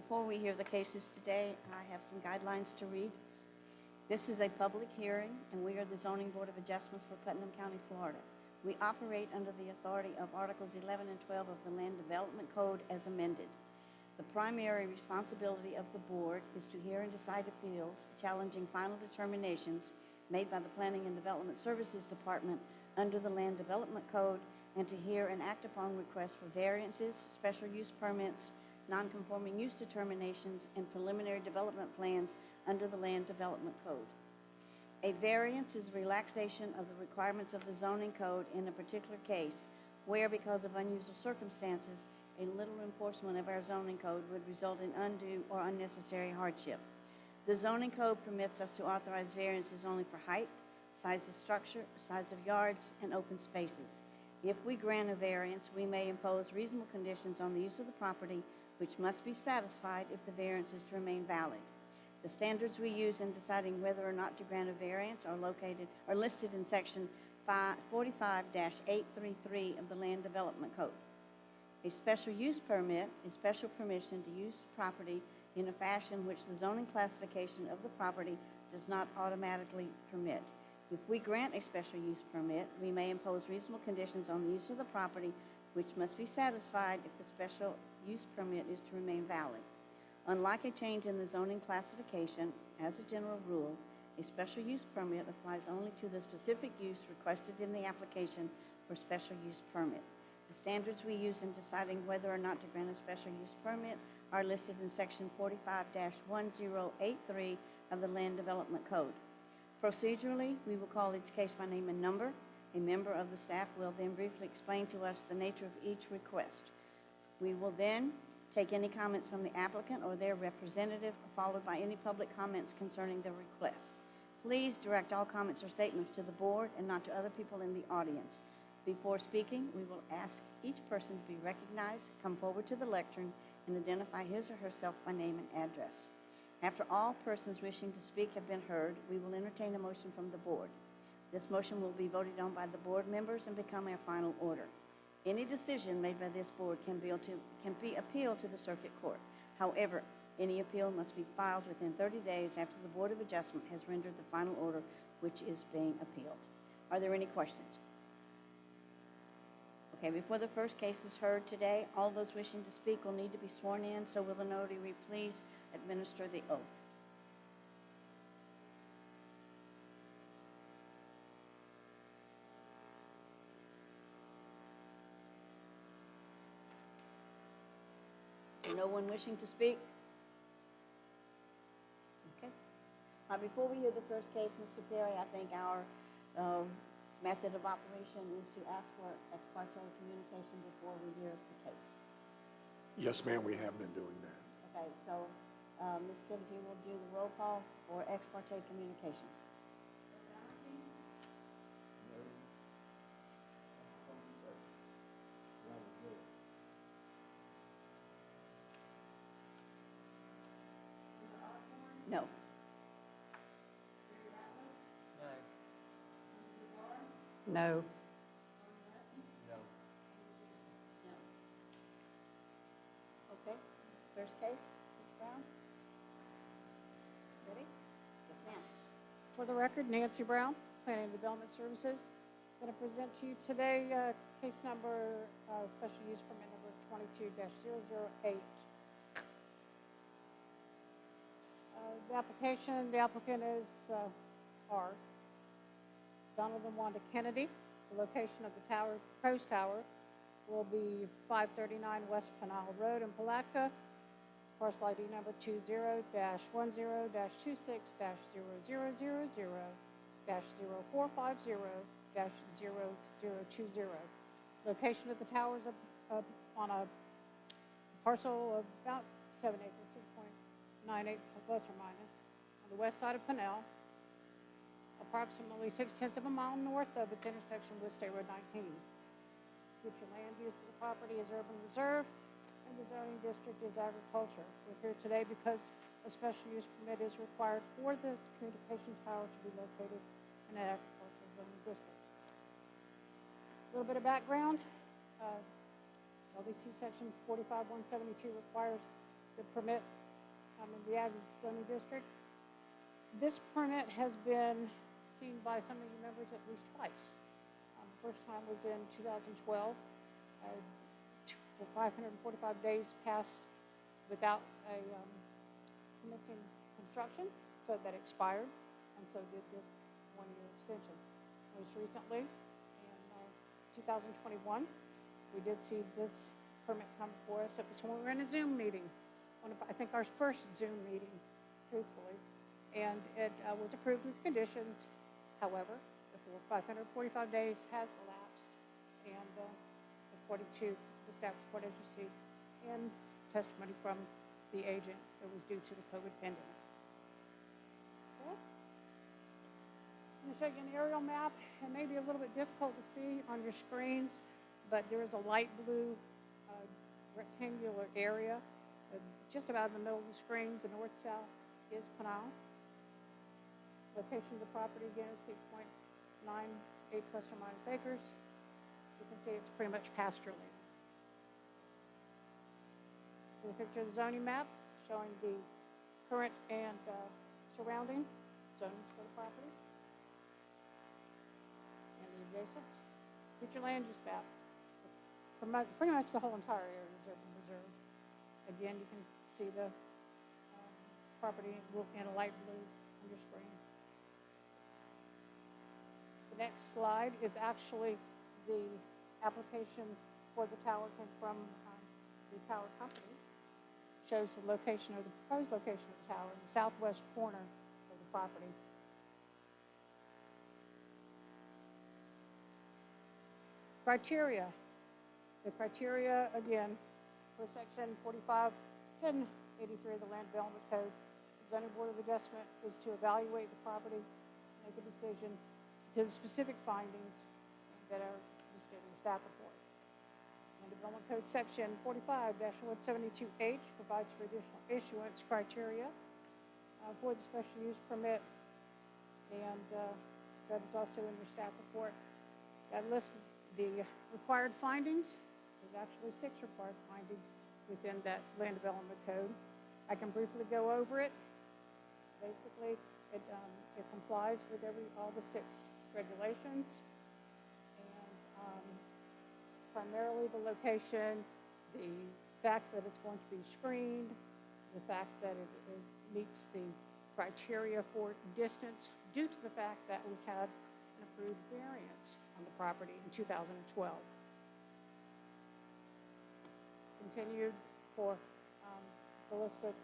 Before we hear the cases today, I have some guidelines to read. This is a public hearing, and we are the Zoning Board of Adjustments for Putnam County, Florida. We operate under the authority of Articles 11 and 12 of the Land Development Code as amended. The primary responsibility of the board is to hear and decide appeals challenging final determinations made by the Planning and Development Services Department under the Land Development Code, and to hear and act upon requests for variances, special use permits, non-conforming use determinations, and preliminary development plans under the Land Development Code. A variance is relaxation of the requirements of the zoning code in a particular case where, because of unusual circumstances, a little enforcement of our zoning code would result in undue or unnecessary hardship. The zoning code permits us to authorize variances only for height, size of structure, size of yards, and open spaces. If we grant a variance, we may impose reasonable conditions on the use of the property, which must be satisfied if the variance is to remain valid. The standards we use in deciding whether or not to grant a variance are listed in Section 45-833 of the Land Development Code. A special use permit is special permission to use property in a fashion which the zoning classification of the property does not automatically permit. If we grant a special use permit, we may impose reasonable conditions on the use of the property, which must be satisfied if the special use permit is to remain valid. Unlike a change in the zoning classification, as a general rule, a special use permit applies only to the specific use requested in the application for special use permit. The standards we use in deciding whether or not to grant a special use permit are listed in Section 45-1083 of the Land Development Code. Procedurally, we will call each case by name and number. A member of the staff will then briefly explain to us the nature of each request. We will then take any comments from the applicant or their representative, followed by any public comments concerning the request. Please direct all comments or statements to the board and not to other people in the audience. Before speaking, we will ask each person to be recognized, come forward to the lectern, and identify his or herself by name and address. After all persons wishing to speak have been heard, we will entertain a motion from the board. This motion will be voted on by the board members and become our final order. Any decision made by this board can be appealed to the circuit court. However, any appeal must be filed within 30 days after the Board of Adjustment has rendered the final order which is being appealed. Are there any questions? Okay, before the first case is heard today, all those wishing to speak will need to be sworn in, so will the notary please administer the oath. So no one wishing to speak? Okay. Before we hear the first case, Mr. Perry, I think our method of operation is to ask for ex parte communication before we hear the case. Yes, ma'am, we have been doing that. Okay, so Ms. Gibbs, you will do the roll call for ex parte communication. No. No. Okay. First case, Ms. Brown. Ready? Yes, ma'am. For the record, Nancy Brown, Planning and Development Services. Going to present to you today case number, special use permit number 22-008. The applicant is R. Donovan Wanda Kennedy. The location of the tower, proposed tower, will be 539 West Pinal Road in Palatka. Parcel ID number 20-10-00-0050-0450-0020. Location of the tower is on a parcel of about 7 acres, 6.98 plus or minus, on the west side of Pinal, approximately 0.6 miles north of its intersection with State Road 19. Future land use of the property is urban reserve, and the zoning district is agriculture. We're here today because a special use permit is required for the communication tower to be located in an agricultural zoning district. A little bit of background. LDC section 45-172 requires the permit in the Ag zoning district. This permit has been seen by some of you members at least twice. The first time was in 2012. For 545 days passed without a commencing construction, so that expired, and so did this one-year extension. Most recently, in 2021, we did see this permit come before us. It was when we were in a Zoom meeting, I think our first Zoom meeting, truthfully, and it was approved with conditions. However, the 545 days has elapsed, and according to the staff report, as you see, and testimony from the agent, it was due to the COVID pandemic. Okay. I'm going to show you an aerial map. It may be a little bit difficult to see on your screens, but there is a light blue rectangular area just about in the middle of the screen. The north-south is Putnam. Location of the property again is 6.98 plus or minus acres. You can see it's pretty much pasture land. Here's a picture of the zoning map showing the current and surrounding zonings for the property and the adjacents. Future land use map. Pretty much the whole entire area is urban reserve. Again, you can see the property in a light blue on your screen. The next slide is actually the application for the tower came from the tower company. Shows the location of the proposed location of the tower in the southwest corner of the property. Criteria. The criteria, again, for section 45-1083 of the Land Development Code, the Zoning Board of Adjustment is to evaluate the property, make a decision to the specific findings that are listed in the staff report. And Development Code section 45-172H provides for additional issuance criteria for the special use permit, and that is also in your staff report. That lists the required findings. There's actually 6 required findings within that Land Development Code. I can briefly go over it. Basically, it complies with all the 6 regulations. Primarily the location, the fact that it's going to be screened, the fact that it meets the criteria for distance due to the fact that we had an approved variance on the property in 2012. Continued for the list of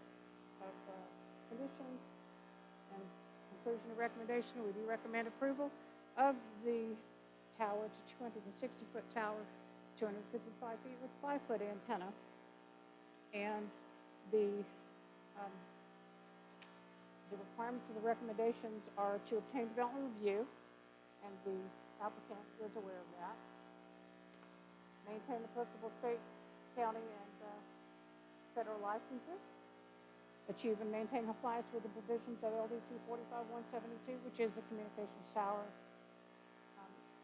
conditions and conclusion of recommendation, we do recommend approval of the tower. It's a 260-foot tower, 255 feet with 5-foot antenna, and the requirements of the recommendations are to obtain development review, and the applicant is aware of that. Maintain applicable state, county, and federal licenses. Achieve and maintain compliance with the provisions of LDC 45-172, which is the communications tower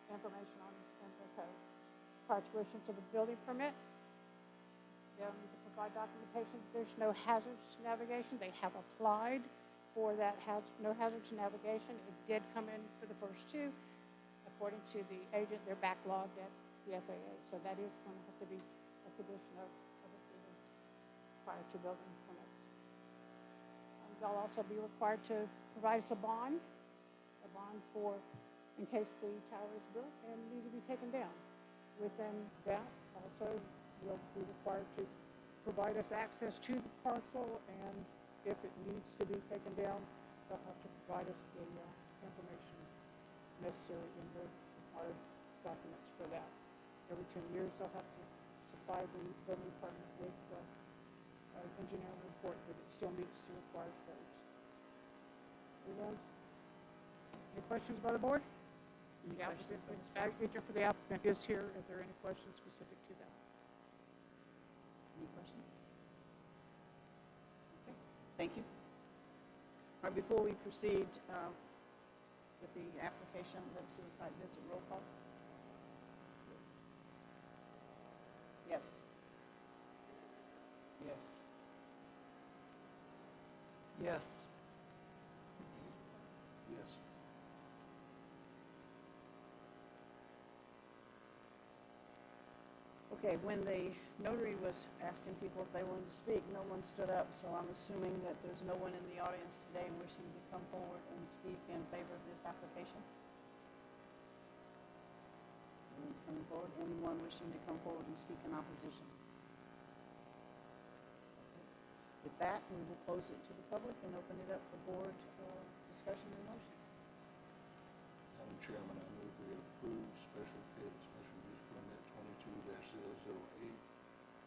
information on the code. Prior to issuance of a building permit, they'll need to provide documentation. There's no hazards to navigation. They have applied for that no hazards to navigation. It did come in for the first 2. According to the agent, they're backlogged at the FAA, so that is going to have to be a condition of approval prior to building permits. They'll also be required to provide us a bond for in case the tower is built and needs to be taken down. Within that, also, will be required to provide us access to the parcel, and if it needs to be taken down, they'll have to provide us the information necessary in the required documents for that. Every 10 years, they'll have to supply the building department with an engineering report that it still meets the required codes. Any questions by the board? The agent for the applicant is here. Is there any questions specific to that? Any questions? Okay, thank you. All right, before we proceed with the application, let's do a site visit roll call. Yes. Yes. Yes. Yes. Okay, when the notary was asking people if they wanted to speak, no one stood up, so I'm assuming that there's no one in the audience today wishing to come forward and speak in favor of this application? No one's coming forward. Anyone wishing to come forward and speak in opposition? With that, we will close it to the public and open it up for board discussion and motion. Madam Chairman, I move we approve special use permit 22-008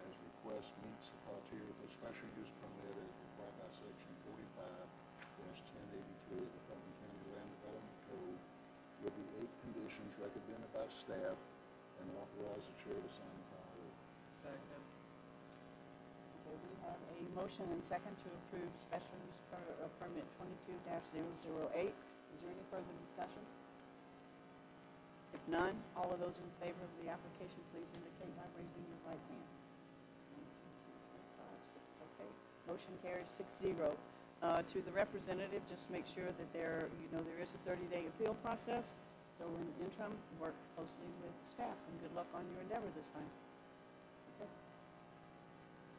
as request meets the criteria for special use permit as required by section 45-1083 of the Putnam County Land Development Code with the 8 conditions recommended by staff and authorize the chair to sign the final order. Second. Okay, we have a motion and second to approve special use permit 22-008. Is there any further discussion? If none, all of those in favor of the application, please indicate by raising your right hand. 1, 2, 3, 4, 5, 6, okay. Motion carries 6-0. To the representative, just make sure that there is a 30-day appeal process. So in the interim, work closely with staff, and good luck on your endeavor this time.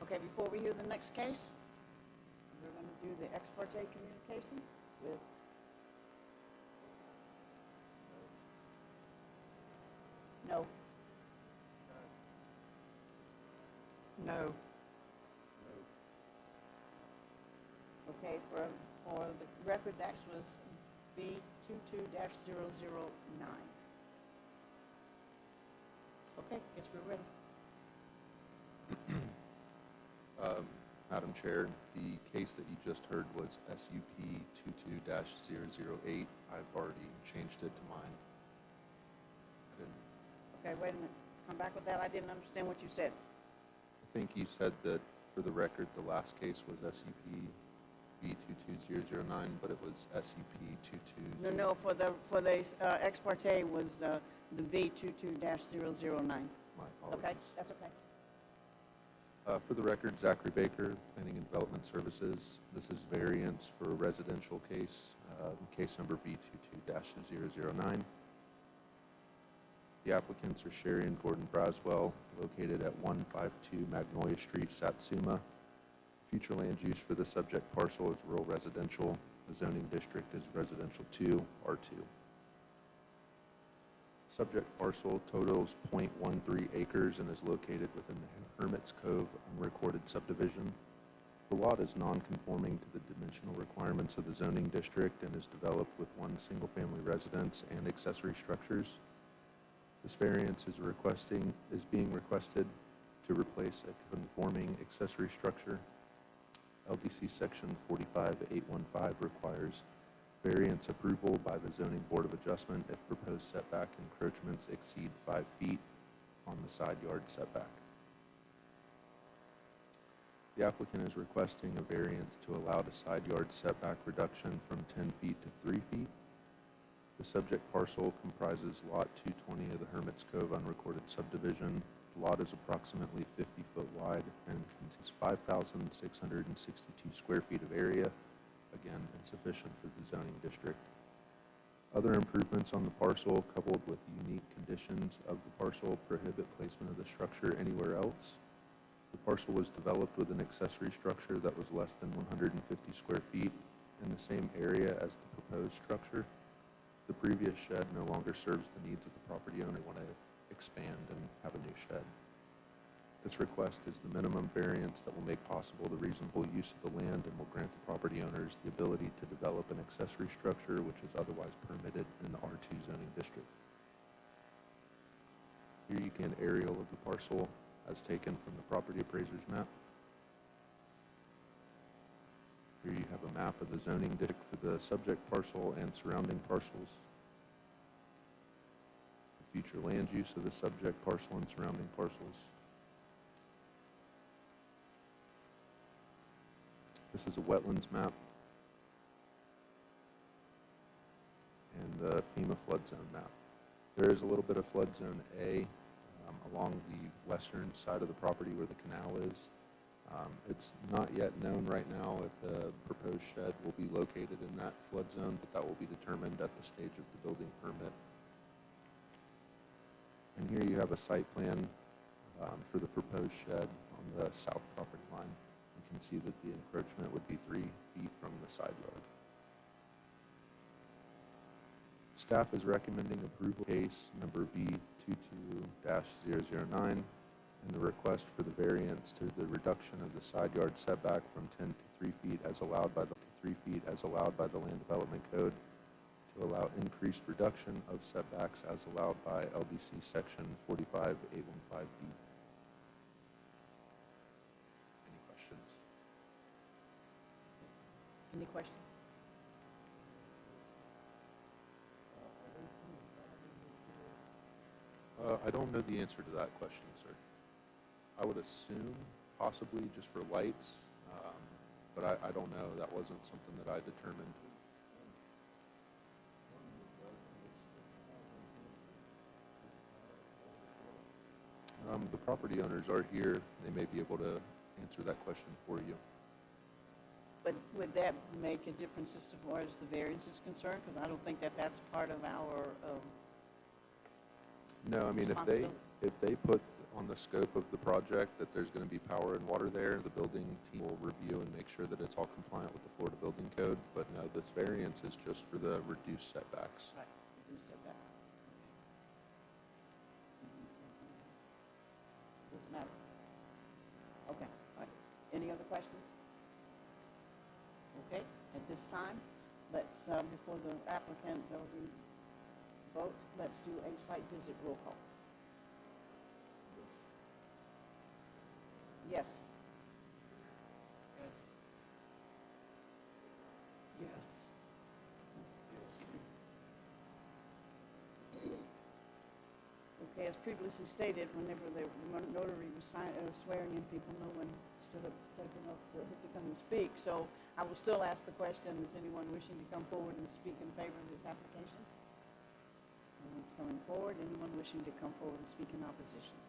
Okay, before we hear the next case, we're going to do the ex parte communication with no. No. Okay, for the record, that was B22-009. Okay, guess we're ready. Madam Chair, the case that you just heard was SUP 22-008. I've already changed it to mine. Okay, wait a minute. Come back with that. I didn't understand what you said. I think you said that, for the record, the last case was SUP B22009, but it was SUP 22. No, for the ex parte was the V22-009. My apologies. Okay, that's okay. For the record, Zachary Baker, Planning and Development Services. This is variance for a residential case, case number B22-009. The applicants are Sherry and Gordon Braswell, located at 152 Magnolia Street, Satsuma. Future land use for the subject parcel is rural residential. The zoning district is residential 2, R2. Subject parcel totals .13 acres and is located within the Hermit's Cove unrecorded subdivision. The lot is non-conforming to the dimensional requirements of the zoning district and is developed with one single-family residence and accessory structures. This variance is being requested to replace a conforming accessory structure. LDC section 45-815 requires variance approval by the Zoning Board of Adjustment if proposed setback encroachments exceed 5 feet on the side yard setback. The applicant is requesting a variance to allow the side yard setback reduction from 10 feet to 3 feet. The subject parcel comprises Lot 220 of the Hermit's Cove unrecorded subdivision. The lot is approximately 50 foot wide and contains 5,662 square feet of area, again insufficient for the zoning district. Other improvements on the parcel, coupled with unique conditions of the parcel, prohibit placement of the structure anywhere else. The parcel was developed with an accessory structure that was less than 150 square feet in the same area as the proposed structure. The previous shed no longer serves the needs of the property owner when they expand and have a new shed. This request is the minimum variance that will make possible the reasonable use of the land and will grant the property owners the ability to develop an accessory structure which is otherwise permitted in the R2 zoning district. Here you can aerial of the parcel as taken from the property appraiser's map. Here you have a map of the zoning district for the subject parcel and surrounding parcels. The future land use of the subject parcel and surrounding parcels. This is a wetlands map and the FEMA flood zone map. There is a little bit of flood zone A along the western side of the property where the canal is. It's not yet known right now if the proposed shed will be located in that flood zone, but that will be determined at the stage of the building permit. And here you have a site plan for the proposed shed on the south property line. You can see that the encroachment would be 3 feet from the side yard. Staff is recommending approval case number B22-009 and the request for the variance to the reduction of the side yard setback from 10 to 3 feet as allowed by the 3 feet as allowed by the Land Development Code to allow increased reduction of setbacks as allowed by LDC Section 45815B. Any questions? Any questions? I don't know the answer to that question, sir. I would assume possibly just for lights, but I don't know. That wasn't something that I determined. The property owners are here. They may be able to answer that question for you. But would that make a difference as far as the variance is concerned? Because I don't think that that's part of our, No, I mean, if they put on the scope of the project that there's going to be power and water there, the building team will review and make sure that it's all compliant with the Florida Building Code. But no, this variance is just for the reduced setbacks. right, you said that. Doesn't matter. Okay, all right. Any other questions? Okay, at this time, let's, before the applicant will vote, let's do a site visit roll call. Yes. Yes. Yes. Okay, as previously stated, whenever the notary was swearing in people, no one stood up to take an oath to come and speak. So I will still ask the question, is anyone wishing to come forward and speak in favor of this application? No one's coming forward. Anyone wishing to come forward and speak in opposition?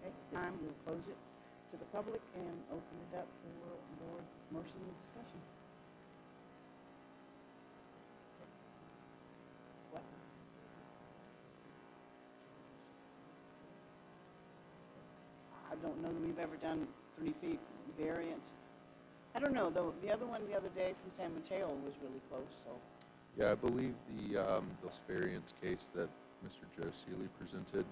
Okay, this time we'll close it to the public and open it up for board motion and discussion. What? I don't know that we've ever done 3 feet variance. I don't know, though, the other one the other day from San Mateo was really close, so. Yeah, I believe this variance case that Mr. Joe Seeley presented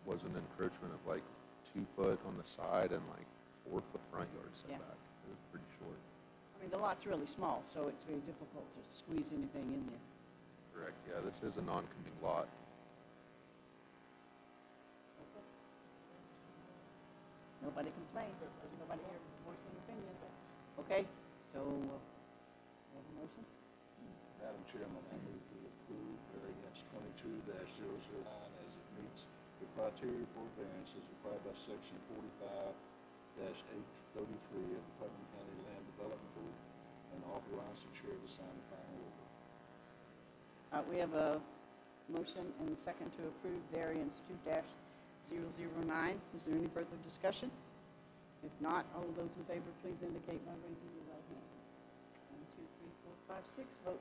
was an encroachment of like 2 foot on the side and like 4 foot front yard Yeah. setback. It was pretty short. I mean, the lot's really small, so it's very difficult to squeeze anything in there. Correct. Yeah, this is a non-conforming lot. Nobody complained. There's nobody here voicing opinions. Okay, so, we have a motion? Madam Chairman, I move to approve variance 22-009 as it meets the criteria for variance as required by Section 45-833 of the Putnam County Land Development Code and authorize the chair to sign the final order. We have a motion and a second to approve variance 2-009. Is there any further discussion? If not, all of those in favor, please indicate by raising your right hand. 1, 2, 3, 4, 5, 6, vote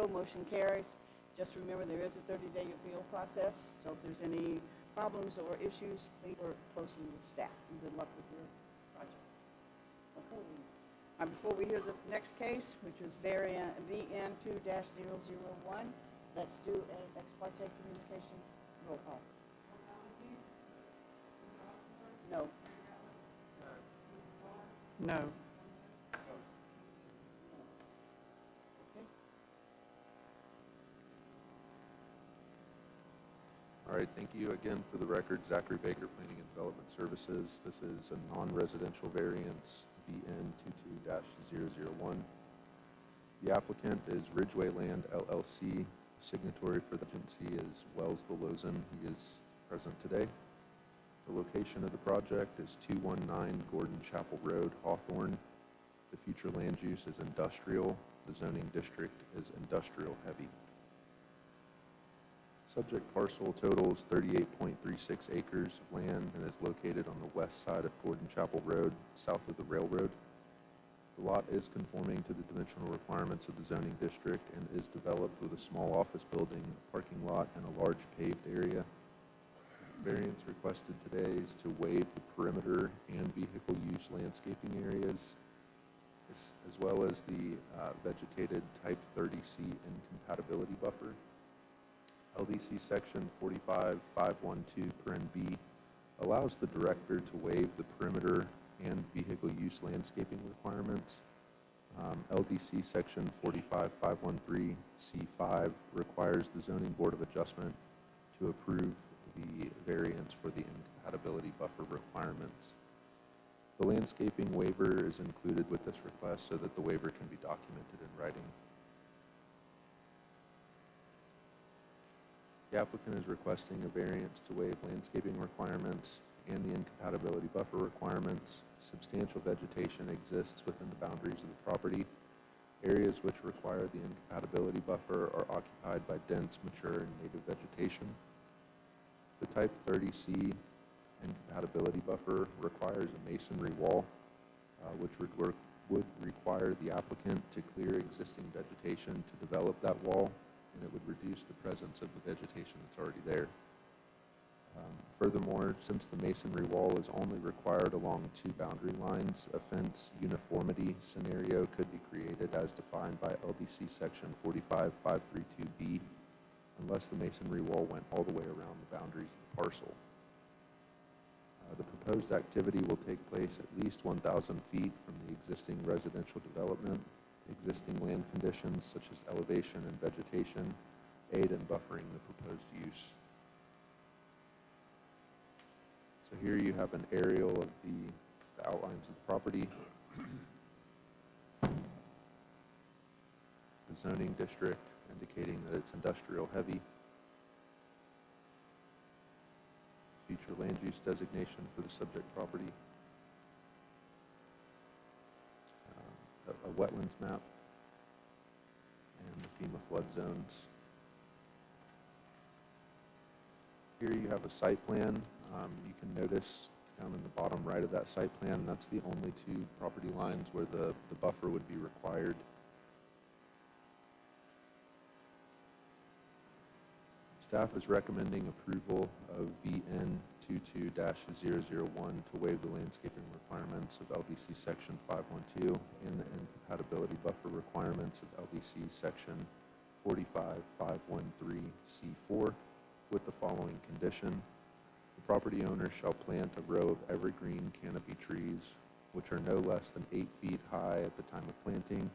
6-0, motion carries. Just remember, there is a 30-day appeal process, so if there's any problems or issues, please work closely with staff, and good luck with your project. Okay. Before we hear the next case, which was VN 2-001, let's do an ex parte communication roll call. No. No. Okay. All right, thank you again. For the record, Zachary Baker, Planning and Development Services. This is a non-residential variance, VN 22-001. The applicant is Ridgeway Land LLC. Signatory for the agency is Wells Delozen. He is present today. The location of the project is 219 Gordon Chapel Road, Hawthorne. The future land use is industrial. The zoning district is industrial heavy. Subject parcel totals 38.36 acres of land and is located on the west side of Gordon Chapel Road, south of the railroad. The lot is conforming to the dimensional requirements of the zoning district and is developed with a small office building, a parking lot, and a large paved area. Variance requested today is to waive the perimeter and vehicle use landscaping areas, as well as the vegetated type 30C incompatibility buffer. LDC section 45.512(b) allows the director to waive the perimeter and vehicle use landscaping requirements. LDC section 45.513(c)(5) requires the zoning board of adjustment to approve the variance for the incompatibility buffer requirements. The landscaping waiver is included with this request so that the waiver can be documented in writing. The applicant is requesting a variance to waive landscaping requirements and the incompatibility buffer requirements. Substantial vegetation exists within the boundaries of the property. Areas which require the incompatibility buffer are occupied by dense, mature, and native vegetation. The type 30C incompatibility buffer requires a masonry wall, which would require the applicant to clear existing vegetation to develop that wall, and it would reduce the presence of the vegetation that's already there. Furthermore, since the masonry wall is only required along two boundary lines, a fence uniformity scenario could be created as defined by LDC section 45.532(b), unless the masonry wall went all the way around the boundaries of the parcel. The proposed activity will take place at least 1,000 feet from the existing residential development. Existing land conditions such as elevation and vegetation aid in buffering the proposed use. So here you have an aerial of the outlines of the property. The zoning district indicating that it's industrial heavy. Future land use designation for the subject property. A wetlands map and the FEMA flood zones. Here you have a site plan. You can notice down in the bottom right of that site plan, that's the only two property lines where the buffer would be required. Staff is recommending approval of VN 22-001 to waive the landscaping requirements of LDC section 512 and the incompatibility buffer requirements of LDC section 45.513(c)(4 with the following condition. The property owner shall plant a row of evergreen canopy trees which are no less than 8 feet high at the time of planting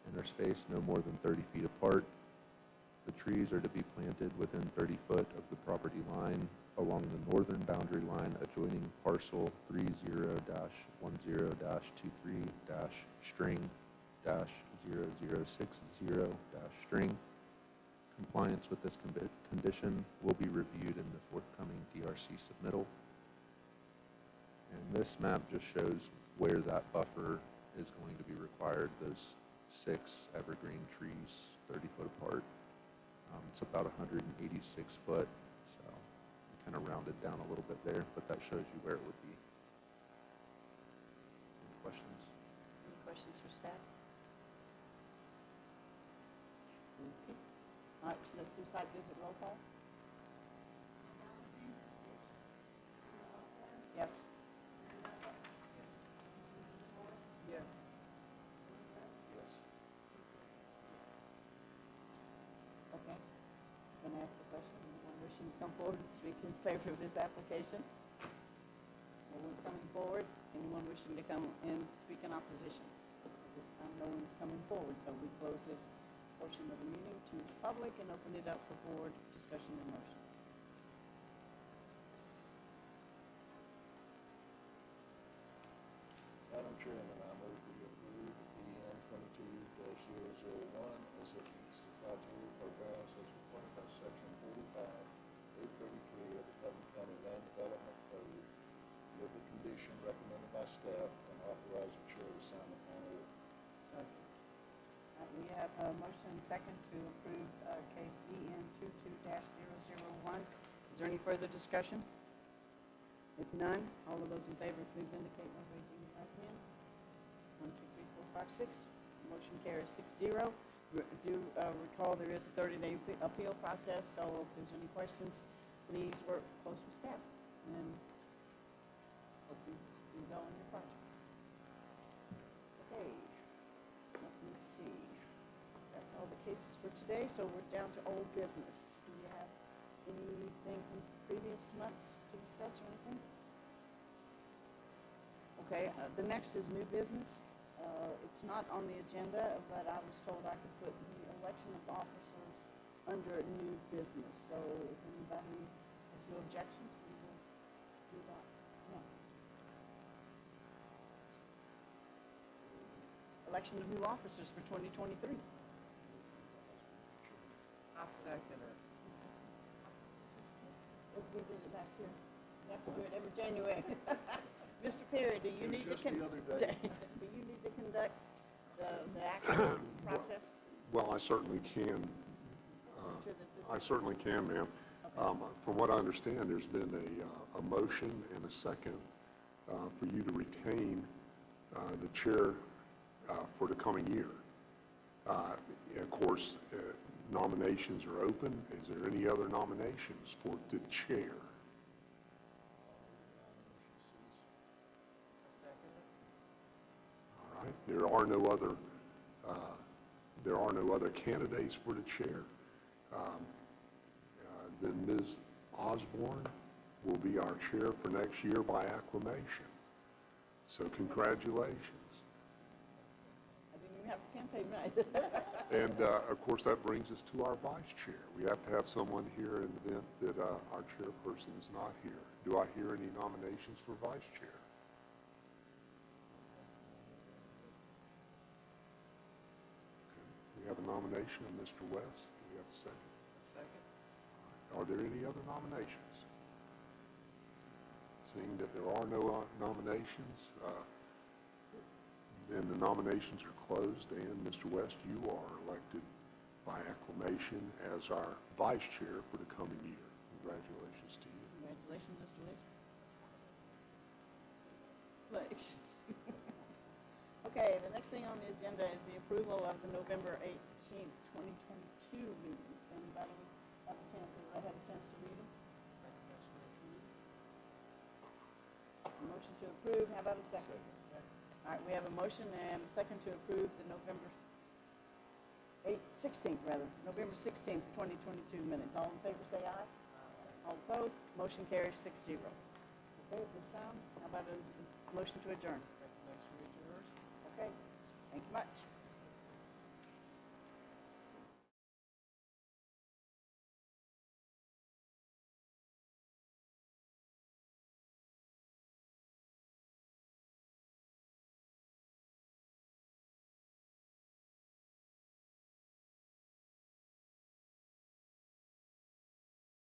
and are spaced no more than 30 feet apart. The trees are to be planted within 30 foot of the property line along the northern boundary line adjoining parcel 30-1-2-string-0060-string. Compliance with this condition will be reviewed in the forthcoming DRC submittal. And this map just shows where that buffer is going to be required, those 6 evergreen trees 30 foot apart. It's about 186 foot, so we kind of rounded down a little bit there, but that shows you where it would be. Any questions? Any questions for staff? Okay. All right, let's do site visit roll call. Yes. Yes. Yes. Okay. I'm going to ask the question. Anyone wishing to come forward and speak in favor of this application? No one's coming forward. Anyone wishing to come and speak in opposition? At this time, no one's coming forward, so we close this portion of the meeting to the public and open it up for board discussion and motion. Madam Chairman, I move we approve VN 22-001 as it meets the criteria for variance as required by section 45.833 of the Putnam County Land Development Code with the condition recommended by staff and authorize the chair to sign the final order. So, we have have a motion and second to approve case BN 22-001. Is there any further discussion? If none, all of those in favor, please indicate by raising your right hand. 1, 2, 3, 4, 5, 6. Motion carries 6-0. Do recall there is a 30-day appeal process, so if there's any questions, please work close with staff and hope you do well in your project. Okay, let me see. That's all the cases for today, so we're down to old business. Do you have anything from previous months to discuss or anything? Okay, the next is new business. It's not on the agenda, but I was told I could put the election of officers under new business. So if anybody has no objections, we will do that. No. Election of new officers for 2023. I'll second it. We did it last year. We have to do it every January. Mr. Perry, do you need to Just the other day. do you need to conduct the actual process? Well, I certainly can. Sure that's it. I certainly can, ma'am. From what I understand, there's been a motion and a second for you to retain the chair for the coming year. Of course, nominations are open. Is there any other nominations for the chair? All right. There are no other candidates for the chair. Then Ms. Osborne will be our chair for next year by acclamation. So congratulations. I didn't even have a campaign right. And of course, that brings us to our vice chair. We have to have someone here in the event that our chairperson is not here. Do I hear any nominations for vice chair? We have a nomination of Mr. West. Do we have a second? Second. Are there any other nominations? Seeing that there are no nominations, then the nominations are closed, and Mr. West, you are elected by acclamation as our vice chair for the coming year. Congratulations to you. Congratulations, Mr. West. Thanks. Okay, the next thing on the agenda is the approval of the November 18th, 2022 meetings. Anybody have a chance to read them? Motion to approve, how about a second? All right, we have a motion and a second to approve the November 16th, November 16th, 2022 minutes. All in favor say aye. All opposed, motion carries 6-0. Okay, at this time, how about a motion to adjourn? Recommendation to adjourn. Okay, thank you much.